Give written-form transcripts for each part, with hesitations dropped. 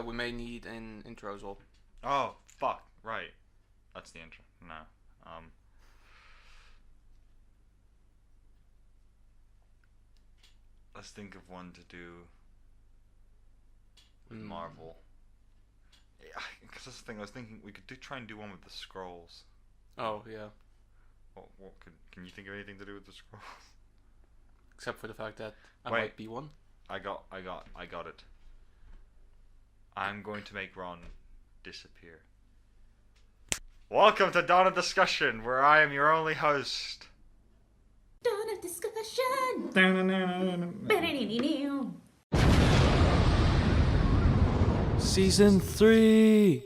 We may need an intro as well. Oh, fuck. Right. That's the intro. No. Um. Let's think of one to do with Marvel. Because that's the thing. I was thinking we could try and do one with the scrolls. Oh yeah. What can you think of anything to do with the scrolls? Except for the fact that I Wait. might be one. I got it. I'm going to make Ron disappear. Welcome to Dawn of Discussion, where I am your only host. Dawn of Discussion. Season 3.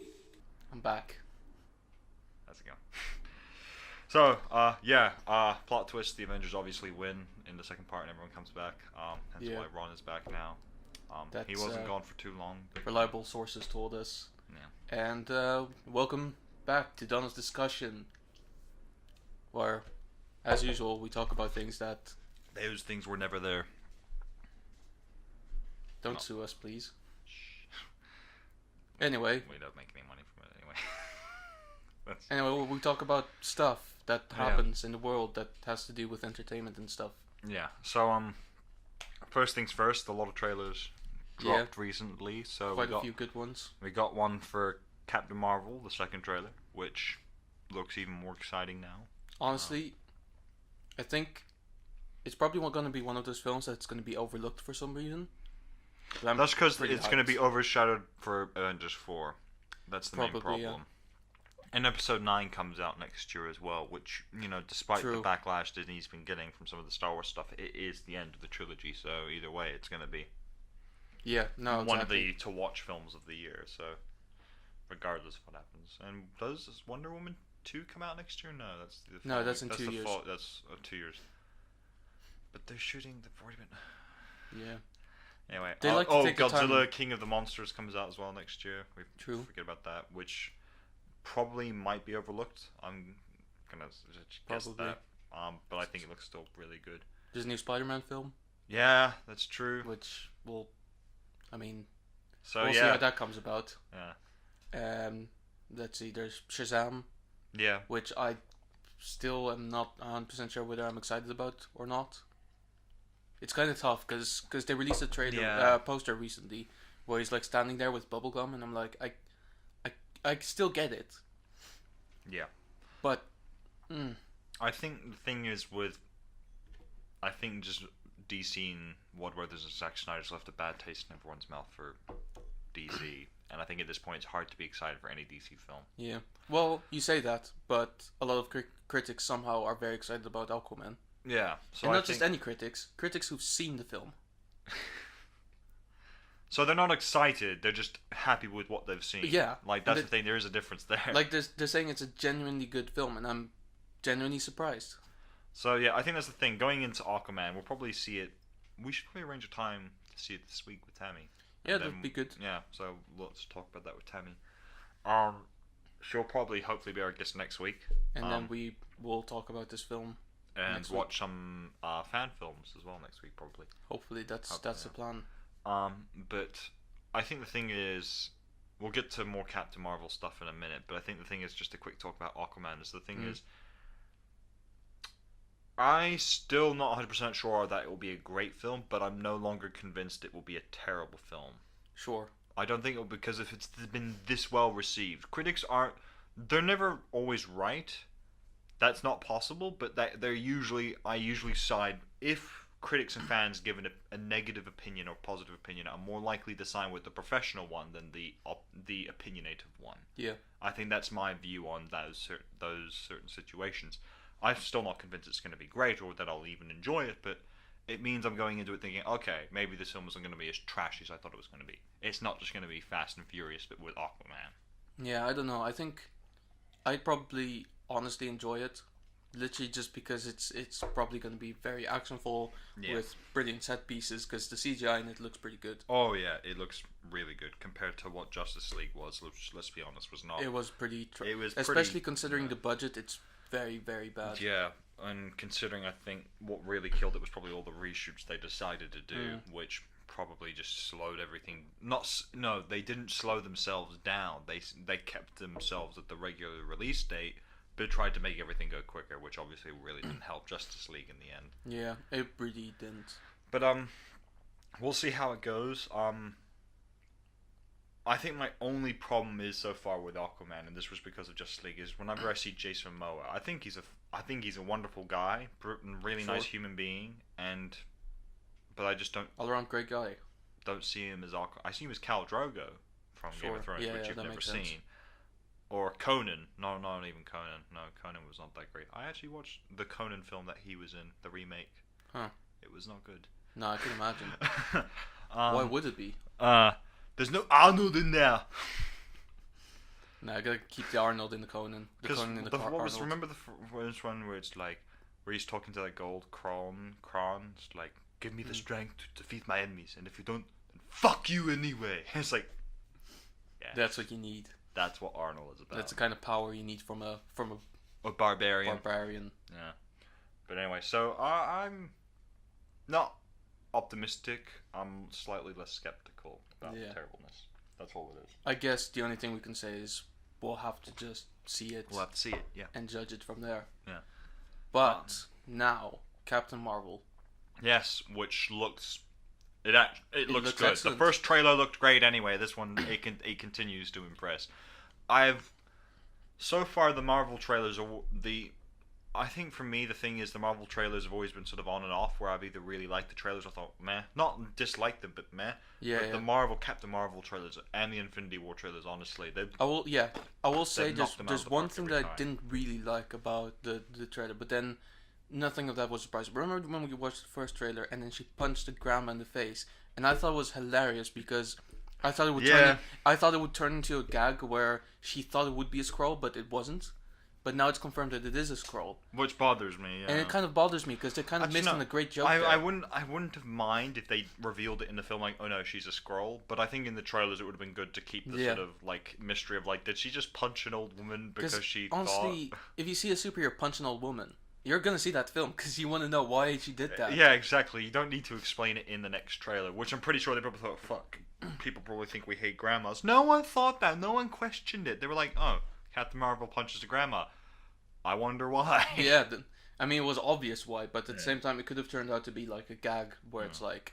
I'm back. How's it going? So, plot twist: the Avengers obviously win in the second part, and everyone comes back. Hence why Ron is back now. He wasn't gone for too long. Reliable sources told us. Yeah. And welcome back to Dawn of Discussion, where, as usual, we talk about things that Those things were never there. don't sue us, please. Anyway. We don't make any money from it anyway. Anyway, we talk about stuff that happens in the world that has to do with entertainment and stuff. Yeah. So first things first. A lot of trailers dropped recently. So quite a few good ones. We got one for Captain Marvel, the second trailer, which looks even more exciting now. Honestly, I think it's probably going to be one of those films that's going to be overlooked for some reason. That's because it's going to be overshadowed for Avengers 4. That's the main problem. Yeah. And Episode 9 comes out next year as well, which, despite the backlash Disney's been getting from some of the Star Wars stuff, it is the end of the trilogy, so either way, it's going to be one of the to-watch films of the year, so regardless of what happens. And does Wonder Woman 2 come out next year? No, that's in 2 years. That's 2 years. But they're shooting the 40 minute. Yeah. Anyway, they like to take Godzilla King of the Monsters comes out as well next year. We forget about that, which probably might be overlooked. I'm gonna guess that. But I think it looks still really good. There's a new Spider-Man film. Yeah, that's true. Which we'll see yeah, how that comes about. Yeah. Let's see. There's Shazam. Yeah. Which I still am not 100% sure whether I'm excited about or not. It's kind of tough because they released a trailer poster recently where he's like standing there with bubblegum, and I'm like, I still get it. Yeah. But I think the thing is I think just DC and Warner Brothers and Zack Snyder's left a bad taste in everyone's mouth for DC, and I think at this point it's hard to be excited for any DC film. Yeah. Well, you say that, but a lot of critics somehow are very excited about Aquaman. Yeah. So and not just any critics who've seen the film. So they're not excited, they're just happy with what they've seen. Yeah. Like, that's the thing, there is a difference there. Like, they're saying it's a genuinely good film, and I'm genuinely surprised. So, yeah, I think that's the thing. Going into Aquaman, we'll probably see it... We should probably arrange a time to see it this week with Tammy. Yeah, that'd be good. Yeah, so let's talk about that with Tammy. She'll probably, hopefully, be our guest next week. And then we will talk about this film. And watch some fan films as well next week, probably. Hopefully, that's the plan. But I think the thing is, we'll get to more Captain Marvel stuff in a minute, but I think the thing is, just a quick talk about Aquaman, is the thing is, I still not 100% sure that it will be a great film, but I'm no longer convinced it will be a terrible film. Sure. I don't think it will, because if it's been this well received, they're never always right. That's not possible, but I usually side, if critics and fans give a negative opinion or positive opinion, I'm more likely to side with the professional one than the opinionative one. Yeah. I think that's my view on those certain situations. I'm still not convinced it's going to be great or that I'll even enjoy it, but it means I'm going into it thinking, okay, maybe this film isn't going to be as trashy as I thought it was going to be. It's not just going to be Fast and Furious, but with Aquaman. Yeah, I don't know. I think I'd probably honestly enjoy it. Literally just because it's probably going to be very actionful with brilliant set pieces, because the CGI in it looks pretty good. Oh yeah, it looks really good compared to what Justice League was, which, let's be honest, was not. It was pretty... especially considering the budget, it's very, very bad. Yeah, and considering I think what really killed it was probably all the reshoots they decided to do, which probably just slowed everything. No, they didn't slow themselves down. They kept themselves at the regular release date, but tried to make everything go quicker, which obviously really didn't help Justice League in the end. Yeah, it really didn't. But we'll see how it goes. I think my only problem is so far with Aquaman, and this was because of Justice League, is whenever I see Jason Momoa, I think he's a wonderful guy, really nice human being, but I just don't all around great guy. Don't see him as Aquaman. I see him as Khal Drogo from Game of Thrones, which you've never seen, or Conan. No, not even Conan. No, Conan was not that great. I actually watched the Conan film that he was in, the remake. Huh? It was not good. No, I can imagine. Why would it be? There's no Arnold in there. No, I gotta keep the Arnold in the Conan. The Conan in the Arnold. Remember the first one where it's like, where he's talking to that gold Kron? It's like, give me the strength to defeat my enemies, and if you don't, then fuck you anyway. It's like, yeah, that's what you need. That's what Arnold is about. That's the kind of power you need from a barbarian. Yeah. But anyway, so I'm not optimistic. I'm slightly less skeptical about the terribleness. That's all it is. I guess the only thing we can say is we'll have to just see it. We'll have to see it, yeah. And judge it from there. Yeah. But now, Captain Marvel. Yes, which looks... It looks good. Excellent. The first trailer looked great anyway. This one, it continues to impress. So far, the Marvel trailers are I think for me, the thing is, the Marvel trailers have always been sort of on and off, where I've either really liked the trailers, I thought, meh. Not disliked them, but meh. Yeah, but the Captain Marvel trailers and the Infinity War trailers, honestly, I will say there's one thing that I didn't really like about the trailer, but then nothing of that was surprising. Remember when we watched the first trailer, and then she punched the grandma in the face, and I thought it was hilarious, because I thought it would turn into a gag where she thought it would be a Skrull, but it wasn't. But now it's confirmed that it is a Skrull, which bothers me. Yeah. And it kind of bothers me because they kind of missed on a great joke. I wouldn't have mind if they revealed it in the film, like, oh no, she's a Skrull. But I think in the trailers it would have been good to keep the sort of like mystery of like, did she just punch an old woman because she honestly, if you see a superhero punch an old woman, you're gonna see that film because you want to know why she did that. Yeah, exactly. You don't need to explain it in the next trailer, which I'm pretty sure they probably thought, fuck, people probably think we hate grandmas. No one thought that. No one questioned it. They were like, oh, Captain Marvel punches a grandma. I wonder why. Yeah, I mean, it was obvious why, but at the same time, it could have turned out to be like a gag where it's like,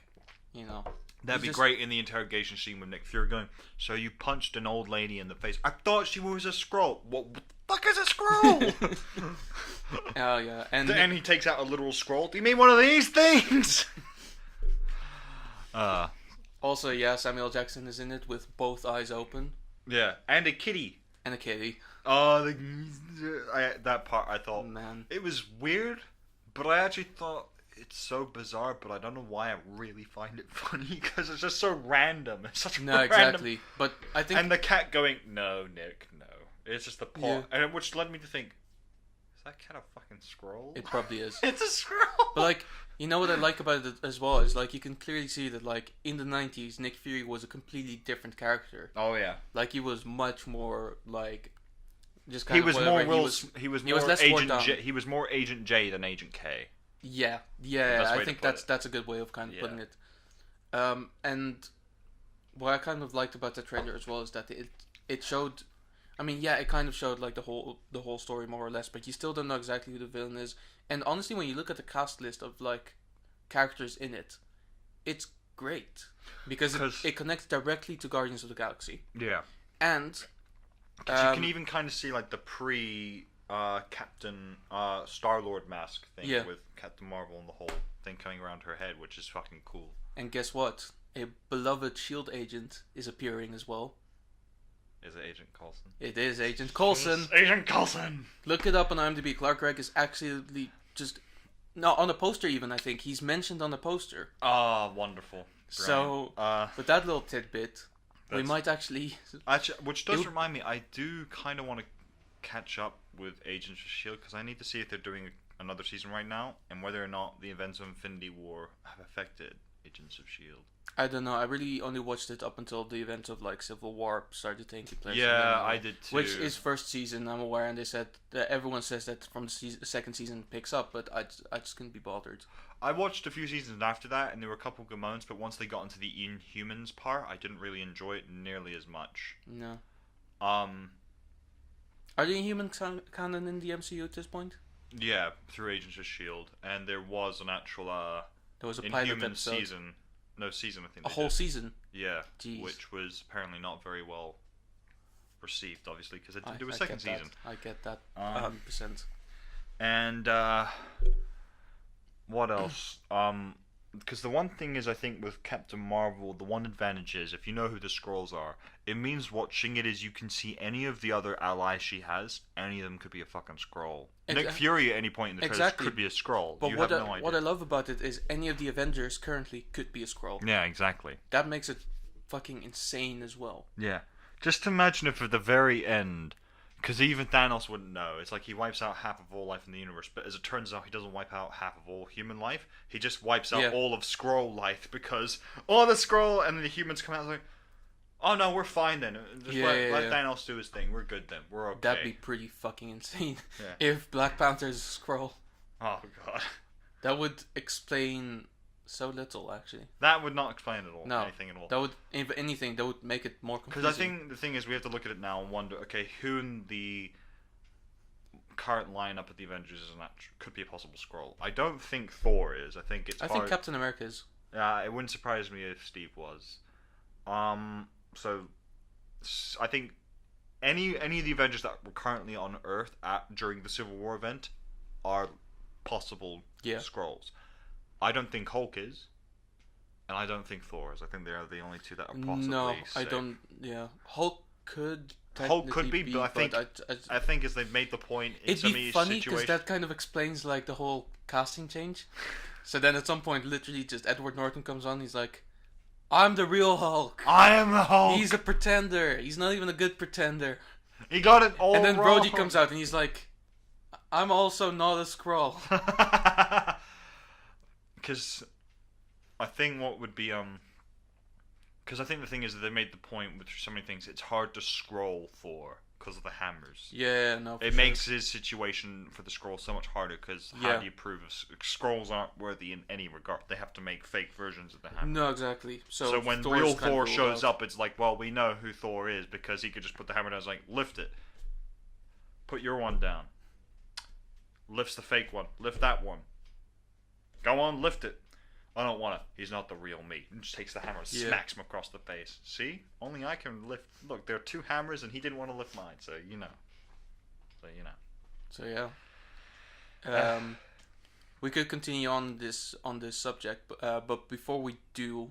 you know. That'd be great in the interrogation scene with Nick Fury going, so you punched an old lady in the face. I thought she was a Skrull. What the fuck is a Skrull? Oh, yeah. And he takes out a literal Skrull. Do you mean one of these things? Also, yeah, Samuel Jackson is in it with both eyes open. Yeah, and a kitty. And a kitty. Oh, that part I thought, man, it was weird, but I actually thought it's so bizarre. But I don't know why I really find it funny because it's just so random. It's such exactly. But I think and the cat going, no, Nick, no. It's just the paw, and which led me to think, is that cat a fucking Skrull? It probably is. It's a Skrull. But like, you know what I like about it as well is like you can clearly see that like in the 90s, Nick Fury was a completely different character. Oh yeah. Like he was much more like. He was more Agent J than Agent K. Yeah. I think that's a good way of kind of putting it. And what I kind of liked about the trailer as well is that it showed. I mean, yeah, it kind of showed like the whole story more or less, but you still don't know exactly who the villain is. And honestly, when you look at the cast list of like characters in it, it's great because it connects directly to Guardians of the Galaxy. Yeah. And. You can even kind of see like the Captain Star-Lord mask thing with Captain Marvel and the whole thing coming around her head, which is fucking cool. And guess what? A beloved S.H.I.E.L.D. agent is appearing as well. Is it Agent Coulson? It is Agent Coulson. Agent Coulson! Look it up on IMDb. Clark Gregg is actually just... No, on the poster even, I think. He's mentioned on the poster. Ah, wonderful. Brilliant. So, with that little tidbit... We might actually, which does remind me, I do kind of want to catch up with Agents of S.H.I.E.L.D. because I need to see if they're doing another season right now and whether or not the events of Infinity War have affected Agents of S.H.I.E.L.D. I don't know. I really only watched it up until the event of like Civil War started taking place. Yeah, I did too. Which is first season, I'm aware, and they said that everyone says that from the second season it picks up, but I just couldn't be bothered. I watched a few seasons after that, and there were a couple good moments, but once they got into the Inhumans part, I didn't really enjoy it nearly as much. No. Are the Inhumans canon in the MCU at this point? Yeah, through Agents of S.H.I.E.L.D. And there was an actual there was a pilot Inhuman episode. season. No, season, I think. A whole season? Yeah. Jeez. Which was apparently not very well received, obviously, because it didn't do a second season. I get that 100%. And what else? Because the one thing is, I think, with Captain Marvel, the one advantage is, if you know who the Skrulls are, it means watching it is you can see any of the other allies she has, any of them could be a fucking Skrull. Nick Fury at any point in the trailers could be a Skrull. But what I love about it is any of the Avengers currently could be a Skrull. Yeah, exactly. That makes it fucking insane as well. Yeah. Just imagine if at the very end, because even Thanos wouldn't know. It's like he wipes out half of all life in the universe, but as it turns out, he doesn't wipe out half of all human life. He just wipes out all of Skrull life because the Skrull and then the humans come out and like, oh no, we're fine then. Just let Thanos do his thing. We're good then. We're okay. That'd be pretty fucking insane if Black Panther's a Skrull. Oh god. That would explain so little, actually. That would not explain at all. No, anything at all. That would, if anything, that would make it more confusing. Because I think the thing is, we have to look at it now and wonder, okay, who in the current lineup of the Avengers could be a possible Skrull? I don't think Thor is. I think think Captain America is. Yeah, it wouldn't surprise me if Steve was. So I think any of the Avengers that were currently on Earth during the Civil War event are possible Skrulls. I don't think Hulk is, and I don't think Thor is. I think they are the only two that are possibly safe. I don't. Yeah, Hulk could. Hulk could be, but I think as they've made the point in it'd be funny because that kind of explains like the whole casting change. So then at some point, literally, just Edward Norton comes on. He's like, "I'm the real Hulk. I am the Hulk. He's a pretender. He's not even a good pretender. He got it all wrong." And then Brody comes out and he's like, "I'm also not a Skrull." Because I think what would be because I think the thing is that they made the point with so many things. It's hard to scroll for because of the hammers. Yeah, no. It makes his situation for the Skrull so much harder because how do you prove Skrulls aren't worthy in any regard? They have to make fake versions of the hammer. No, exactly. So when real Thor shows up, it's like, well, we know who Thor is because he could just put the hammer down. It's like, lift it. Put your one down. Lifts the fake one. Lift that one. Go on, lift it. I don't want it. He's not the real me. And just takes the hammer and smacks him across the face. See? Only I can lift. Look, there are two hammers and he didn't want to lift mine, so you know. So yeah. We could continue on this subject, but before we do,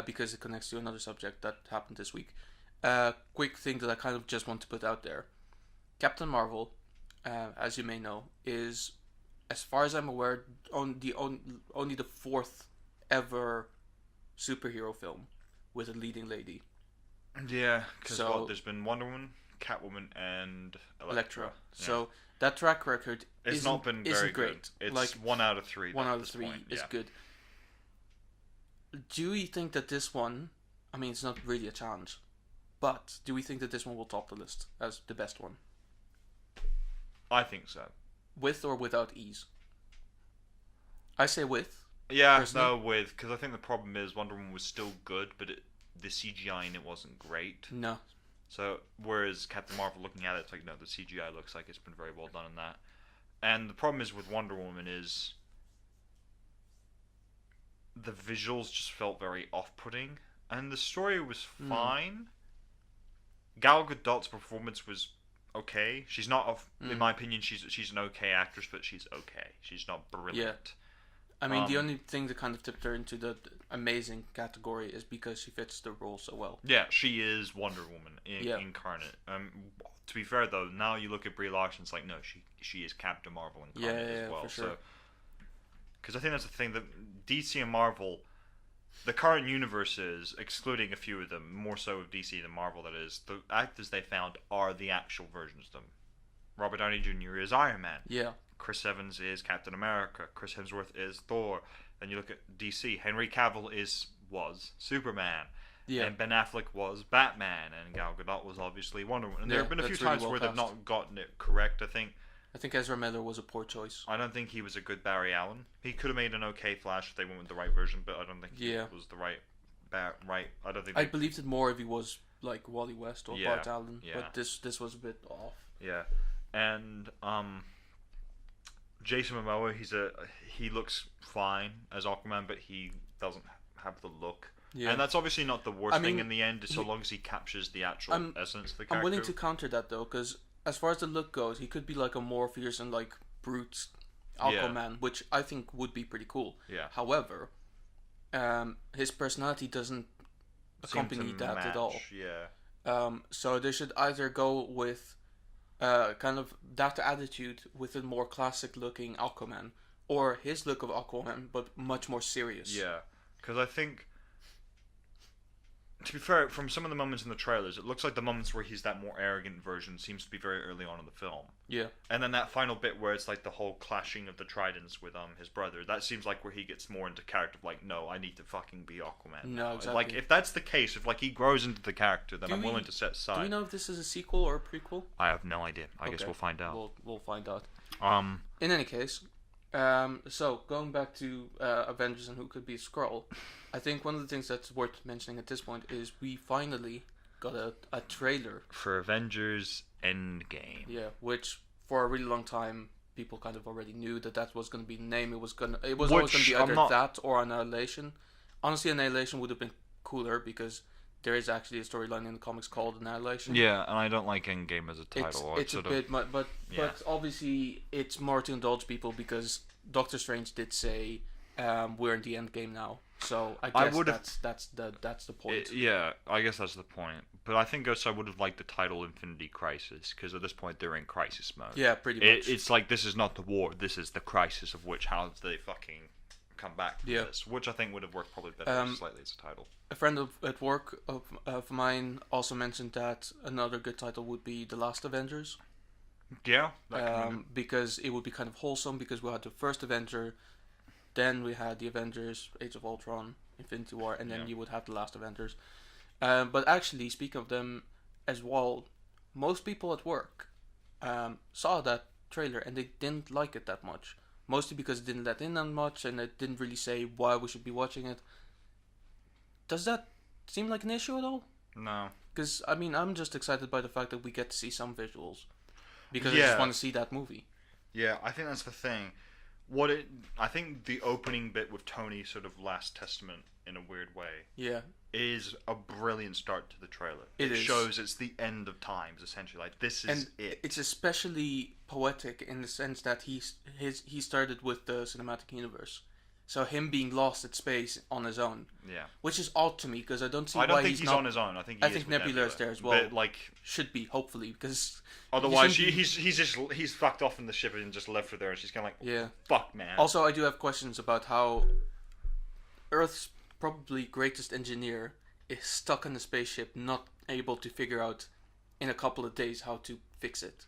because it connects to another subject that happened this week, quick thing that I kind of just want to put out there. Captain Marvel, as you may know, is, as far as I'm aware, only the fourth ever superhero film with a leading lady. Yeah, because there's been Wonder Woman, Catwoman, and Elektra. Yeah. So that track record it's not been very great. Good. It's like 1 out of 3. 1 out of 3 is good. Do we think that this one? I mean, it's not really a challenge, but do we think that this one will top the list as the best one? I think so. With or without ease? I say with. Yeah, personally. no, with, because I think the problem is Wonder Woman was still good, but the CGI in it wasn't great. No. So, whereas Captain Marvel, looking at it, it's like, no, the CGI looks like it's been very well done in that. And the problem is with Wonder Woman is the visuals just felt very off-putting, and the story was fine. Gal Gadot's performance was okay. She's not, in my opinion, she's an okay actress, but she's okay. She's not brilliant. Yeah. I mean, the only thing that kind of tipped her into the amazing category is because she fits the role so well. Yeah, she is Wonder Woman incarnate. To be fair, though, now you look at Brie Larson, it's like, no, she is Captain Marvel incarnate as well. For sure. Because I think that's the thing, that DC and Marvel, the current universes, excluding a few of them, more so of DC than Marvel, that is, the actors they found are the actual versions of them. Robert Downey Jr. is Iron Man. Yeah. Chris Evans is Captain America. Chris Hemsworth is Thor. Then you look at DC. Henry Cavill is was Superman. Yeah. And Ben Affleck was Batman, and Gal Gadot was obviously Wonder Woman. And there have been a few times where they've not gotten it correct, I think. I think Ezra Miller was a poor choice. I don't think he was a good Barry Allen. He could have made an okay Flash if they went with the right version, but I don't think he was the right. I don't think. I believed it more if he was like Wally West or Bart Allen, but this was a bit off. Yeah, and Jason Momoa, he looks fine as Aquaman, but he doesn't have the look. Yeah. And that's obviously not the worst thing in the end, so long as he captures the actual essence of the character. I'm willing to counter that though, because as far as the look goes, he could be like a more fierce and like brute Aquaman, which I think would be pretty cool. Yeah. However, his personality doesn't accompany that at all. Yeah. So they should either go with kind of that attitude with a more classic looking Aquaman, or his look of Aquaman but much more serious. Yeah, because I think, to be fair, from some of the moments in the trailers, it looks like the moments where he's that more arrogant version seems to be very early on in the film. Yeah. And then that final bit where it's like the whole clashing of the tridents with his brother, that seems like where he gets more into character of like, no, I need to fucking be Aquaman. No, exactly. Like, if that's the case, if like he grows into the character, then I'm willing to set aside. Do we know if this is a sequel or a prequel? I have no idea. I guess we'll find out. We'll find out. In any case, so going back to Avengers and who could be a Skrull, I think one of the things that's worth mentioning at this point is we finally got a trailer for Avengers Endgame. Yeah, which for a really long time people kind of already knew that was going to be the name. It was always going to be either that or Annihilation. Honestly, Annihilation would have been cooler because there is actually a storyline in the comics called Annihilation. Yeah, and I don't like Endgame as a title. It's a bit, but obviously it's more to indulge people because Doctor Strange did say we're in the Endgame now. So I guess that's the point. I guess that's the point. But I think also I would have liked the title Infinity Crisis because at this point they're in crisis mode. Yeah, pretty much. It's like this is not the war. This is the crisis of which how they fucking come back from this, which I think would have worked probably better slightly as a title. A friend at work of mine also mentioned that another good title would be The Last Avengers. Yeah, because it would be kind of wholesome because we had the first Avenger, then we had the Avengers, Age of Ultron, Infinity War, and then you would have the Last Avengers. But actually, speaking of them as well, most people at work saw that trailer and they didn't like it that much. Mostly because it didn't let in that much and it didn't really say why we should be watching it. Does that seem like an issue at all? No. Because, I mean, I'm just excited by the fact that we get to see some visuals. Because I just want to see that movie. Yeah, I think that's the thing. I think the opening bit with Tony sort of Last Testament in a weird way is a brilliant start to the trailer. It shows it's the end of times, essentially. Like, this is it. It's especially poetic in the sense that he started with the cinematic universe. So him being lost at space on his own. Yeah. Which is odd to me because I don't see why he's not... I don't think he's on his own. I think Nebula is there as well. But, should be, hopefully, because... Otherwise, he's fucked off in the ship and just left her there and she's kind of like, fuck, man. Also, I do have questions about how Earth's probably greatest engineer is stuck in a spaceship, not able to figure out in a couple of days how to fix it.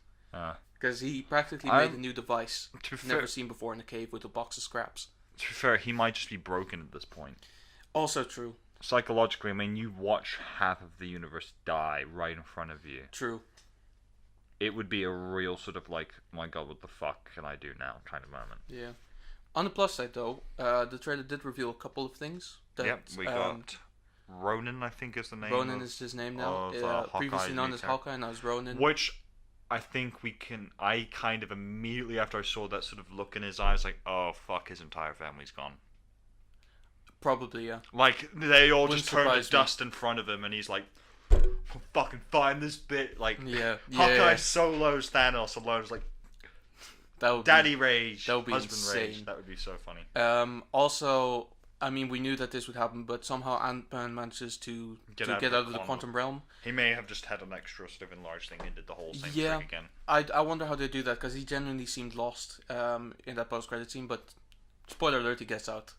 Because he practically made a new device never seen before in a cave with a box of scraps. To be fair, he might just be broken at this point. Also true. Psychologically, I mean, you watch half of the universe die right in front of you. True. It would be a real sort of like, oh my god, what the fuck can I do now kind of moment. Yeah. On the plus side, though, the trailer did reveal a couple of things. We got Ronan, I think is the name. Ronan is his name now. Previously known as Hawkeye, now as Ronan. Which... I think I kind of immediately after I saw that sort of look in his eyes, like, oh fuck, his entire family's gone. Probably, yeah. Like, they all just turn to dust in front of him and he's like, fucking find this bit. Like, Hawkeye solos Thanos alone. It's like, Daddy Rage, that would be husband insane. Rage. That would be so funny. Also, I mean, we knew that this would happen, but somehow Ant-Man manages to get out of the quantum realm. He may have just had an extra sort of enlarged thing and did the whole same thing again. I wonder how they do that, because he genuinely seemed lost in that post-credit scene, but spoiler alert, he gets out.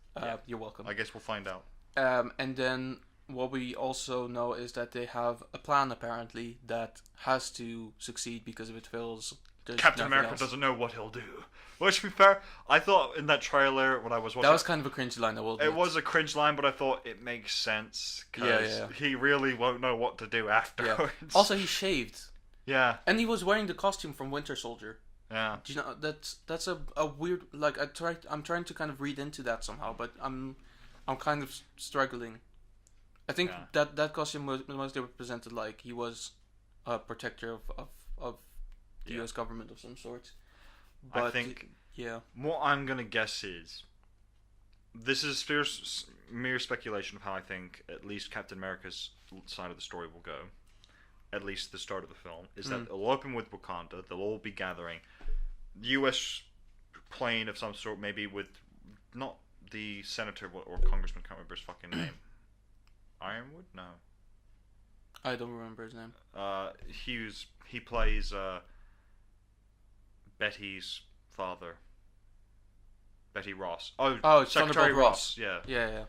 You're welcome. I guess we'll find out. And then what we also know is that they have a plan, apparently, that has to succeed, because if it fails, Captain America doesn't know what he'll do. Which, to be fair, I thought in that trailer when I was watching... That was kind of a cringe line, I will admit. It was a cringe line, but I thought it makes sense. Because he really won't know what to do afterwards. Yeah. Also, he shaved. Yeah. And he was wearing the costume from Winter Soldier. Yeah. Do you know, that's a weird... Like, I'm trying to kind of read into that somehow, but I'm kind of struggling. I think that costume was mostly represented like he was a protector of the US government of some sort. But I think what I'm going to guess is, this is mere speculation of how I think at least Captain America's side of the story will go, at least the start of the film, is that it'll open with Wakanda, they'll all be gathering, US plane of some sort, maybe with, not the senator or congressman, can't remember his fucking name. Ironwood? No. I don't remember his name. He plays Betty's father. Betty Ross. Oh, Secretary Ross. Yeah. Yeah.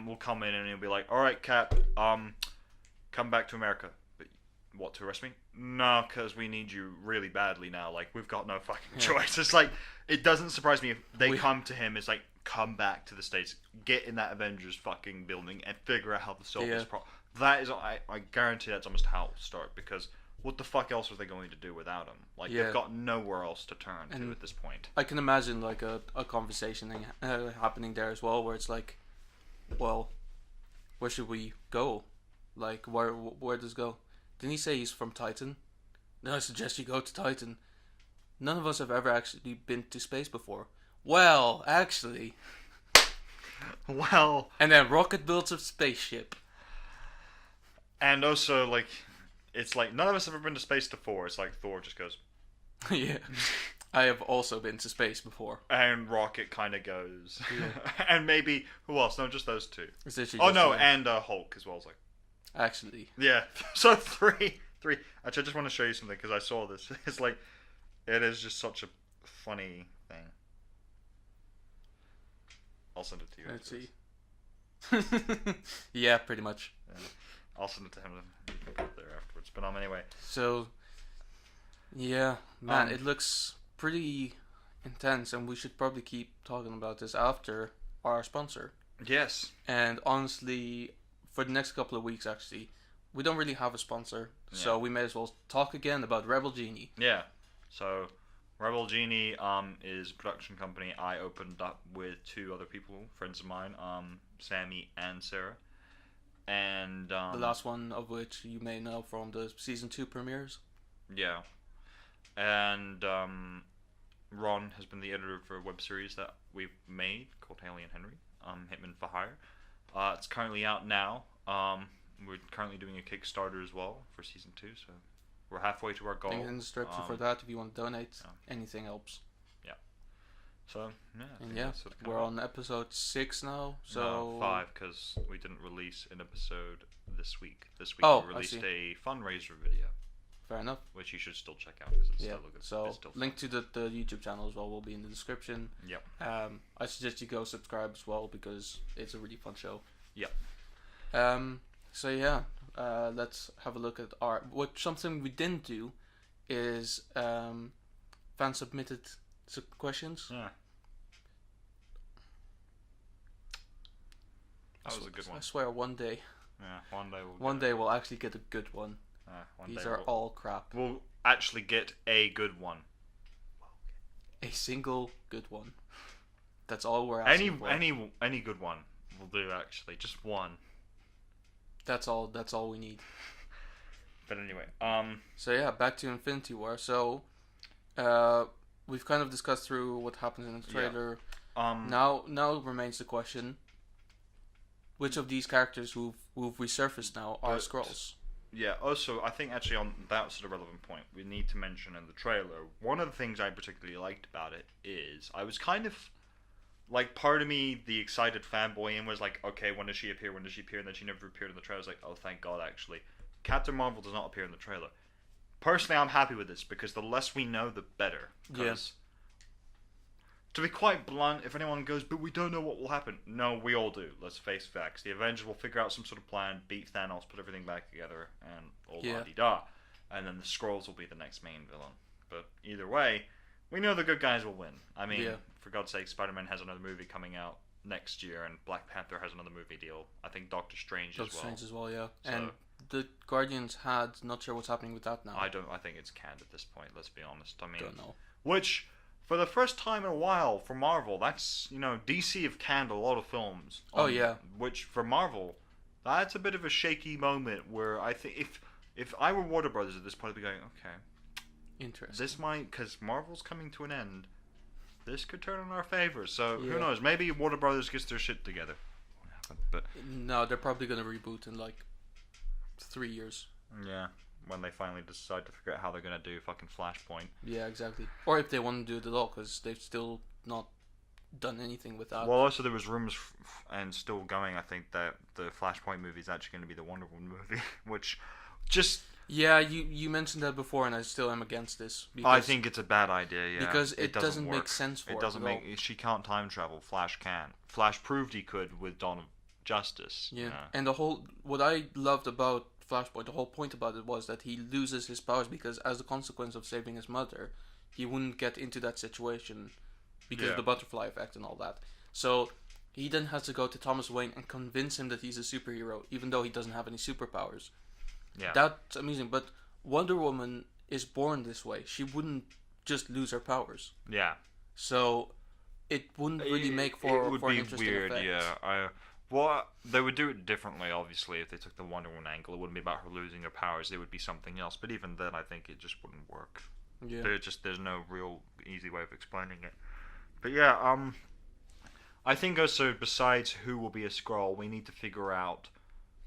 Will come in and he'll be like, "All right, Cap. Come back to America." But what, to arrest me? No, because we need you really badly now. Like, we've got no fucking choice. It's like, it doesn't surprise me if they come to him. It's like, come back to the States, get in that Avengers fucking building, and figure out how to solve this problem. That is, I guarantee that's almost how it'll start, because what the fuck else are they going to do without him? Like, they've got nowhere else to turn to at this point. I can imagine, like, a conversation happening there as well, where it's like, well, where should we go? Like, where does go? Didn't he say he's from Titan? Then I suggest you go to Titan. None of us have ever actually been to space before. Well, actually. Well. And then Rocket builds a spaceship. And also, like, it's like, none of us have ever been to space before. It's like Thor just goes. Yeah. I have also been to space before. And Rocket kind of goes. Yeah. And maybe, who else? No, just those two. Oh, no, and Hulk as well. It's like. Actually. Yeah. So three. Actually, I just want to show you something, because I saw this. It's like, it is just such a funny thing. I'll send it to you. Let's see. Yeah, pretty much. Yeah. I'll send it to him and you can put it there afterwards. But anyway. So, yeah, man, it looks pretty intense, and we should probably keep talking about this after our sponsor. Yes. And honestly, for the next couple of weeks, actually, we don't really have a sponsor, so we may as well talk again about Rebel Genie. Yeah. So, Rebel Genie is a production company I opened up with two other people, friends of mine, Sammy and Sarah. And the last one of which you may know from the season 2 premieres. Yeah. And Ron has been the editor for a web series that we've made called Haley and Henry, Hitman for Hire. It's currently out now. We're currently doing a Kickstarter as well for season 2, so we're halfway to our goal. Link in the description for that if you want to donate. Anything helps. Yeah. So, yeah. And yeah, we're on episode 6 now. So no, 5, because we didn't release an episode this week. This week we released a fundraiser video. Fair enough. Which you should still check out, because it's still a good. So, link to the YouTube channel as well will be in the description. Yep. I suggest you go subscribe as well, because it's a really fun show. Yep. So yeah, let's have a look at something we didn't do is fan submitted questions. Yeah. That was a good one. I swear one day. Yeah, one day we'll actually get a good one. These are all crap. We'll actually get a good one. A single good one. That's all we're asking for. Any good one will do, actually. Just one. That's all we need. But anyway, so yeah, back to Infinity War. So we've kind of discussed through what happens in the trailer. Yeah. Now remains the question: which of these characters who've resurfaced now are Skrulls? Yeah. Also, I think actually on that sort of relevant point, we need to mention in the trailer, one of the things I particularly liked about it is I was kind of like, part of me, the excited fanboy in, was like, okay, when does she appear? And then she never appeared in the trailer. I was like, oh, thank God, actually. Captain Marvel does not appear in the trailer. Personally, I'm happy with this, because the less we know, the better. Yes. To be quite blunt, if anyone goes, but we don't know what will happen. No, we all do. Let's face facts. The Avengers will figure out some sort of plan, beat Thanos, put everything back together, and all la-di-da. And then the Skrulls will be the next main villain. But either way, we know the good guys will win. I mean, for God's sake, Spider-Man has another movie coming out next year, and Black Panther has another movie deal. I think Doctor Strange as well, yeah. So, and the Guardians had, not sure what's happening with that now. I think it's canned at this point, let's be honest. I mean, don't know. Which, for the first time in a while for Marvel, that's, DC have canned a lot of films. Which, for Marvel, that's a bit of a shaky moment where I think if I were Warner Brothers at this point, I'd be going, okay, interesting. This might, because Marvel's coming to an end, this could turn in our favor. So, who knows? Maybe Warner Brothers gets their shit together. But no, they're probably going to reboot in, 3 years. Yeah, when they finally decide to figure out how they're going to do fucking Flashpoint. Yeah, exactly. Or if they want to do it at all, because they've still not done anything with that. Well, also there was rumors, and still going, I think, that the Flashpoint movie is actually going to be the Wonder Woman movie, which just... Yeah, you mentioned that before, and I still am against this. I think it's a bad idea, yeah. Because it doesn't make sense for it. It doesn't make... She can't time travel. Flash can. Flash proved he could with Dawn of Justice. Yeah, and what I loved about Flashpoint, the whole point about it was that he loses his powers because as a consequence of saving his mother, he wouldn't get into that situation because of the butterfly effect and all that. So he then has to go to Thomas Wayne and convince him that he's a superhero, even though he doesn't have any superpowers. Yeah. That's amazing. But Wonder Woman is born this way. She wouldn't just lose her powers. Yeah. So it wouldn't really make for an interesting weird, effect. Yeah. Well, they would do it differently, obviously, if they took the Wonder Woman angle. It wouldn't be about her losing her powers. It would be something else. But even then, I think it just wouldn't work. Yeah. There's no real easy way of explaining it. But yeah, I think also besides who will be a Skrull, we need to figure out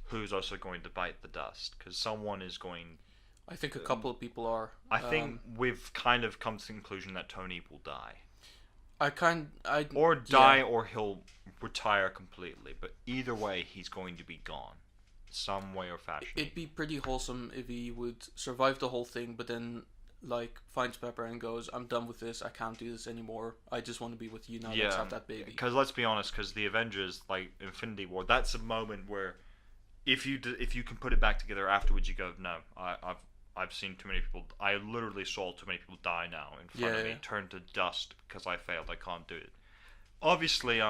who's also going to bite the dust, because someone is going... I think a couple of people are. I think we've kind of come to the conclusion that Tony will die. Or he'll retire completely, but either way, he's going to be gone. Some way or fashion. It'd be pretty wholesome if he would survive the whole thing, but then finds Pepper and goes, I'm done with this, I can't do this anymore, I just want to be with you now, let's have that baby. Because let's be honest, because the Avengers, Infinity War, that's a moment where if you can put it back together afterwards, you go, no, I've seen too many people, I literally saw too many people die now in front of me, turn to dust because I failed, I can't do it. Obviously,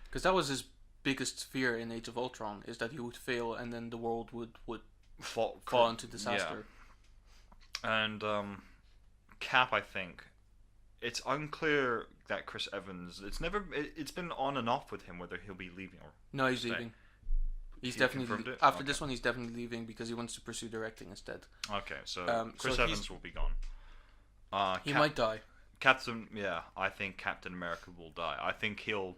because that was his biggest fear in Age of Ultron, is that he would fail and then the world would fall into disaster. Yeah. And Cap, I think, it's unclear that Chris Evans, it's been on and off with him whether he'll be leaving or... No, he's leaving. He's definitely after this one. He's definitely leaving because he wants to pursue directing instead. Okay, so Chris Evans will be gone. He might die. I think Captain America will die. I think he'll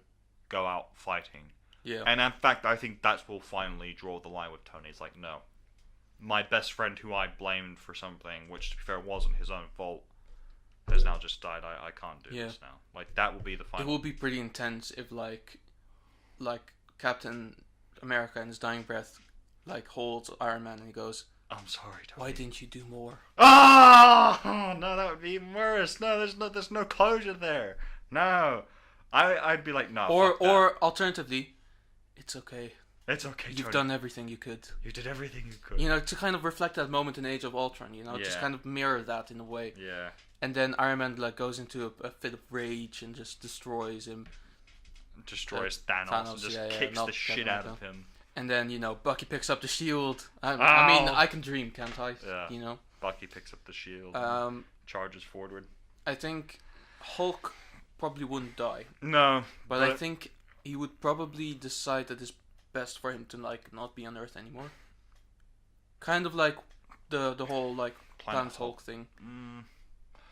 go out fighting. Yeah. And in fact, I think that will finally draw the line with Tony. It's like, no, my best friend who I blamed for something, which to be fair wasn't his own fault, has now just died. I can't do this now. That will be the final. It will be pretty intense if like Captain America in his dying breath holds Iron Man and he goes, I'm sorry, Tony. Why didn't you do more? Oh no, that would be even worse. No, there's no closure there. No, I'd be like, no. Or alternatively, it's okay. It's okay, You've done everything you could. You did everything you could. To kind of reflect that moment in Age of Ultron, just kind of mirror that in a way. Yeah. And then Iron Man goes into a fit of rage and just destroys him. Destroys Thanos and just kicks the shit out of him. And then, Bucky picks up the shield. I mean, I can dream, can't I? Yeah. Bucky picks up the shield. Charges forward. I think Hulk probably wouldn't die. No. But I think he would probably decide that it's best for him to not be on Earth anymore. Kind of like the whole Planet Hulk thing.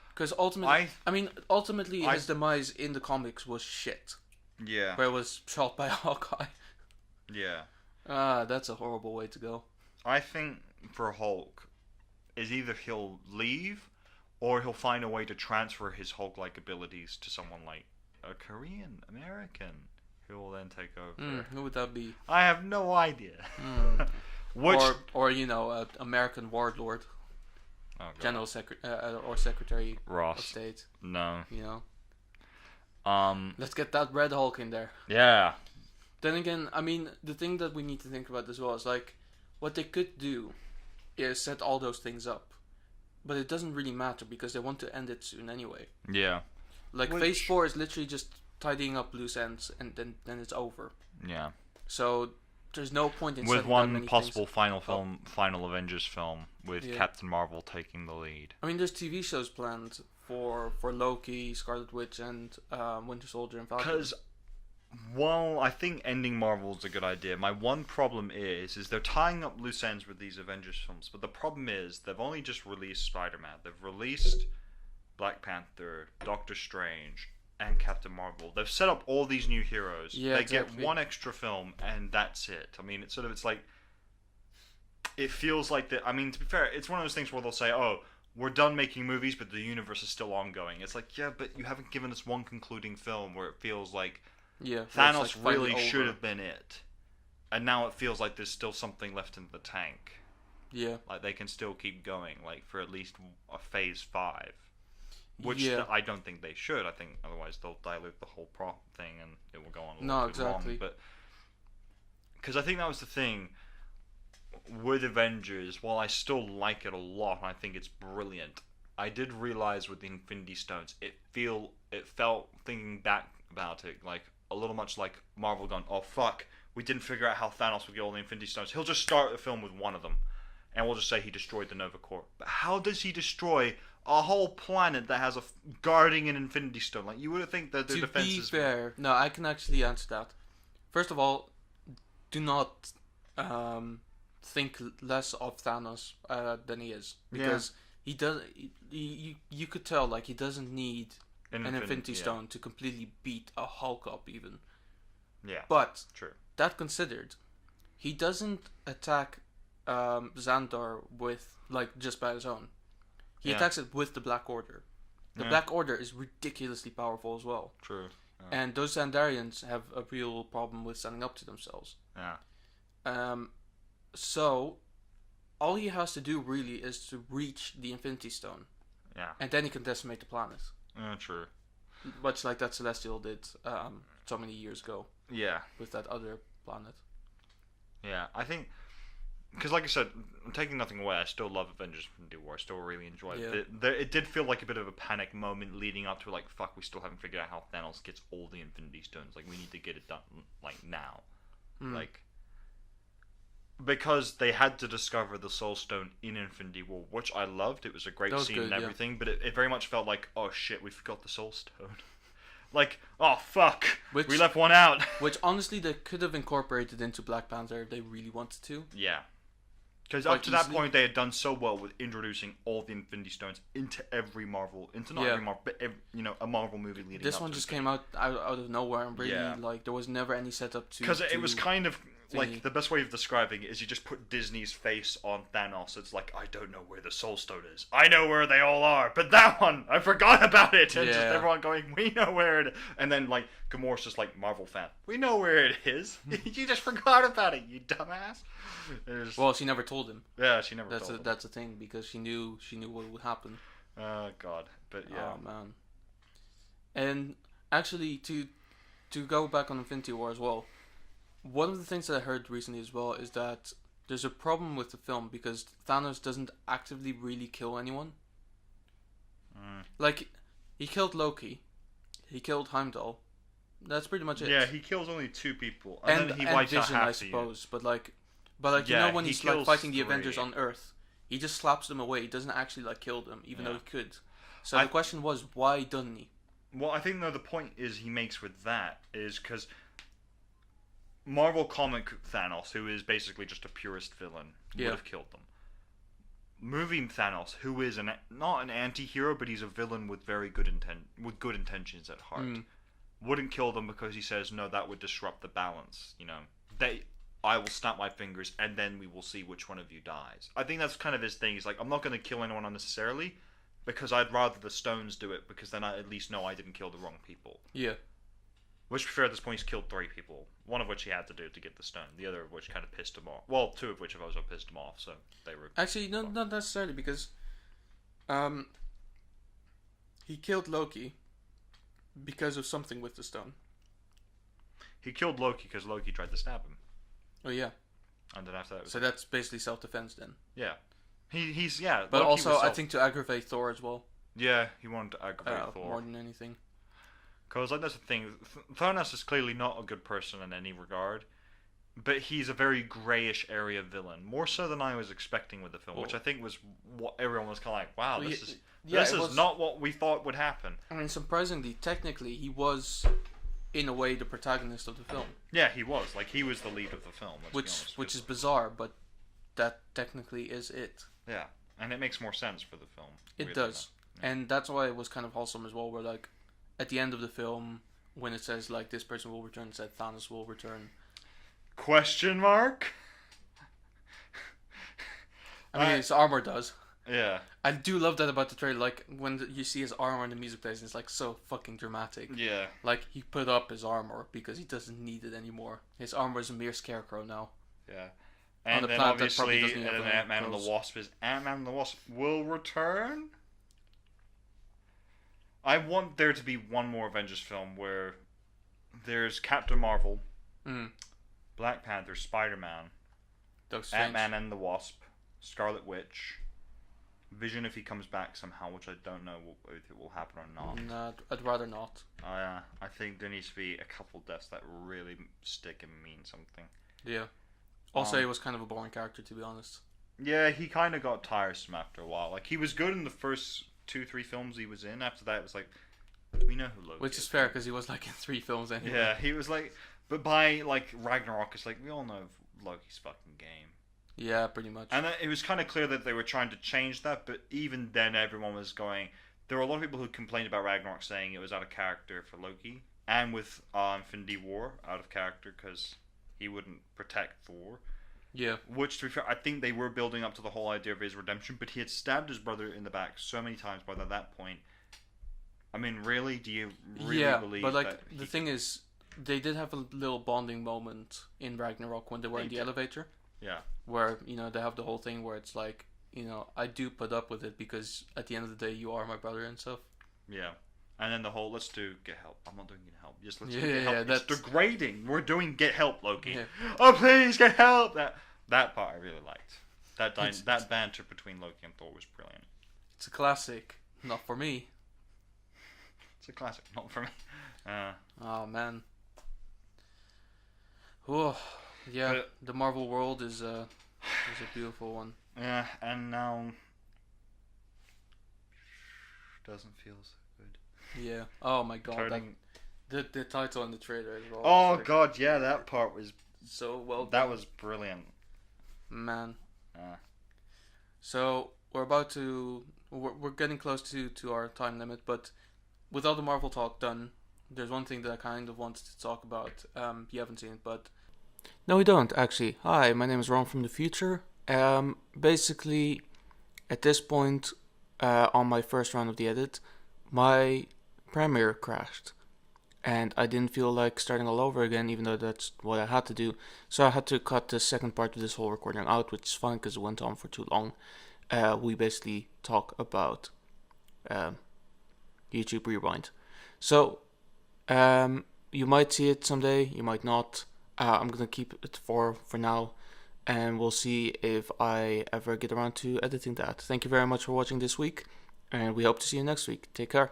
Because ultimately his demise in the comics was shit. Yeah. Where it was shot by Hawkeye. Yeah. That's a horrible way to go. I think for Hulk is either he'll leave or he'll find a way to transfer his Hulk-like abilities to someone like a Korean American who will then take over. Who would that be? I have no idea. Or American warlord. Oh, General or Secretary Ross. of State. No. Let's get that Red Hulk in there. Yeah. Then again, the thing that we need to think about as well is what they could do is set all those things up. but it doesn't really matter because they want to end it soon anyway. Yeah. Like Phase 4 is literally just tidying up loose ends, and then it's over. Yeah. So there's no point in with one possible final Avengers film with Captain Marvel taking the lead. I mean, there's TV shows planned for Loki, Scarlet Witch, and Winter Soldier and Falcon. Because while I think ending Marvel is a good idea, my one problem is they're tying up loose ends with these Avengers films. But the problem is they've only just released Spider-Man. They've released Black Panther, Doctor Strange, and Captain Marvel. They've set up all these new heroes. Yeah, they get one extra film, and that's it. I mean, it's like, it feels like that. I mean, to be fair, it's one of those things where they'll say, "Oh, we're done making movies, but the universe is still ongoing." It's like, yeah, but you haven't given us one concluding film where it feels like Thanos like really should have been it, and now it feels like there's still something left in the tank. Yeah, like they can still keep going, like for at least a Phase 5. Which I don't think they should. I think otherwise they'll dilute the whole thing and it will go on a little bit wrong. But because I think that was the thing with Avengers. While I still like it a lot and I think it's brilliant, I did realize with the Infinity Stones, it felt thinking back about it like a little much like Marvel gone, "Oh fuck, we didn't figure out how Thanos would get all the Infinity Stones. He'll just start the film with one of them, and we'll just say he destroyed the Nova Corps." But how does he destroy a whole planet that has guarding an Infinity Stone? Like, you would think that their defenses... To be fair, no, I can actually answer that. First of all, do not think less of Thanos than he is, because he does. You could tell, like, he doesn't need an Infinity Stone to completely beat a Hulk up, even. Yeah, but true. That considered, he doesn't attack Xandar with just by his own. He attacks it with the Black Order. The Black Order is ridiculously powerful as well. True. And those Xandarians have a real problem with standing up to themselves. Yeah. So, all he has to do really is to reach the Infinity Stone. Yeah. And then he can decimate the planet. True. Much like that Celestial did so many years ago. Yeah. With that other planet. Yeah, I think... Because, like I said, I'm taking nothing away. I still love Avengers Infinity War. I still really enjoy it. It did feel like a bit of a panic moment leading up to, like, fuck, we still haven't figured out how Thanos gets all the Infinity Stones. Like, we need to get it done, like, now. Like, because they had to discover the Soul Stone in Infinity War, which I loved. It was a great scene and everything, but it very much felt like, oh shit, we forgot the Soul Stone. Like, oh fuck, we left one out. Which, honestly, they could have incorporated into Black Panther if they really wanted to. Yeah. Because up to that point, they had done so well with introducing all the Infinity Stones into every Marvel, every Marvel, but a Marvel movie leading up to this one just came out of nowhere, and really, like, there was never any setup to... Because it was kind of, like, the best way of describing it is you just put Disney's face on Thanos. It's like, I don't know where the Soul Stone is. I know where they all are, but that one, I forgot about it. And just everyone going, we know where it is. And then, like, Gamora's just like, Marvel fan, we know where it is. You just forgot about it, you dumbass. Well, she never told him. Yeah, she never told him. That's the thing, because she knew what would happen. Oh, God. But, yeah. Oh, man. And, actually, to go back on Infinity War as well, one of the things that I heard recently as well is that there's a problem with the film because Thanos doesn't actively really kill anyone. Like, he killed Loki, he killed Heimdall. That's pretty much it. Yeah, he kills only 2 people, and then he wipes Vision, out half I suppose. But like you know, when he's like fighting the Avengers on Earth, he just slaps them away. He doesn't actually like kill them, even though he could. So the question was, why doesn't he? Well, I think though the point is he makes with that is because Marvel comic Thanos, who is basically just a purist villain, would have killed them. Movie Thanos, who is not an anti-hero, but he's a villain with good intentions at heart, wouldn't kill them because he says, no, that would disrupt the balance. You know, I will snap my fingers and then we will see which one of you dies. I think that's kind of his thing. He's like, I'm not going to kill anyone unnecessarily because I'd rather the stones do it because then I at least know I didn't kill the wrong people. Yeah. Which, to be fair, at this point, he's killed 3 people. One of which he had to do to get the stone. The other of which kind of pissed him off. Well, 2 of which have also pissed him off, so they were... Actually, not necessarily, because he killed Loki because of something with the stone. He killed Loki because Loki tried to stab him. Oh, yeah. And then after that... So that's basically self-defense, then? Yeah. He's yeah. But Loki also, I think to aggravate Thor as well. Yeah, he wanted to aggravate Thor more than anything. Because like that's the thing, Thanos is clearly not a good person in any regard, but he's a very greyish area villain, more so than I was expecting with the film, which I think was what everyone was kind of like, wow, this is not what we thought would happen. I mean, surprisingly, technically, he was, in a way, the protagonist of the film. Yeah, he was. Like, he was the lead of the film. Which is bizarre, but that technically is it. Yeah, and it makes more sense for the film. It really does. Yeah. And that's why it was kind of wholesome as well, where, like, at the end of the film, when it says, like, this person will return, it said Thanos will return. Question mark? I mean, his armor does. Yeah. I do love that about the trailer, like, when you see his armor and the music plays, it's, like, so fucking dramatic. Yeah. Like, he put up his armor because he doesn't need it anymore. His armor is a mere scarecrow now. Yeah. And then obviously, Ant-Man and the Wasp is Ant-Man and the Wasp will return? I want there to be one more Avengers film where there's Captain Marvel, Black Panther, Spider-Man, Ant-Man and the Wasp, Scarlet Witch, Vision if he comes back somehow, which I don't know if it will happen or not. No, I'd rather not. I think there needs to be a couple deaths that really stick and mean something. Yeah. Also, he was kind of a boring character, to be honest. Yeah, he kind of got tiresome after a while. Like, he was good in the first 2-3 films he was in. After that, it was like, we know who Loki is. Which is fair, because he was, like, in 3 films anyway. Yeah, he was like... But by, like, Ragnarok, it's like, we all know Loki's fucking game. Yeah, pretty much. And it was kind of clear that they were trying to change that, but even then, everyone was going... There were a lot of people who complained about Ragnarok, saying it was out of character for Loki. And with Infinity War, out of character, because... he wouldn't protect Thor. Yeah. Which, to be fair, I think they were building up to the whole idea of his redemption, but he had stabbed his brother in the back so many times by that point. I mean, really? Do you really believe but, like, that... the thing is, they did have a little bonding moment in Ragnarok when they were in the elevator. Yeah. Where, you know, they have the whole thing where it's like, you know, I do put up with it because at the end of the day, you are my brother and stuff. Yeah. And then the whole, let's do get help. I'm not doing get help. Just let's do get help. It's degrading. We're doing get help, Loki. Yeah. Oh, please get help. That part I really liked. That banter between Loki and Thor was brilliant. It's a classic. Not for me. It's a classic. Not for me. Oh, man. Oh, yeah. But, the Marvel world is a beautiful one. Yeah, and now... doesn't feel so good. Yeah. Oh my god. The title and the trailer as well. Oh god, yeah, that part was so well done. That was brilliant. Man. So we're getting close to our time limit, but with all the Marvel talk done, there's one thing that I kind of wanted to talk about. You haven't seen it, but no, we don't actually. Hi, my name is Ron from the future. Basically, at this point, on my first run of the edit, my Premiere crashed, and I didn't feel like starting all over again, even though that's what I had to do. So I had to cut the second part of this whole recording out, which is fine because it went on for too long. We basically talk about YouTube Rewind. So you might see it someday, you might not. I'm gonna keep it for now, and we'll see if I ever get around to editing that. Thank you very much for watching this week, and we hope to see you next week. Take care.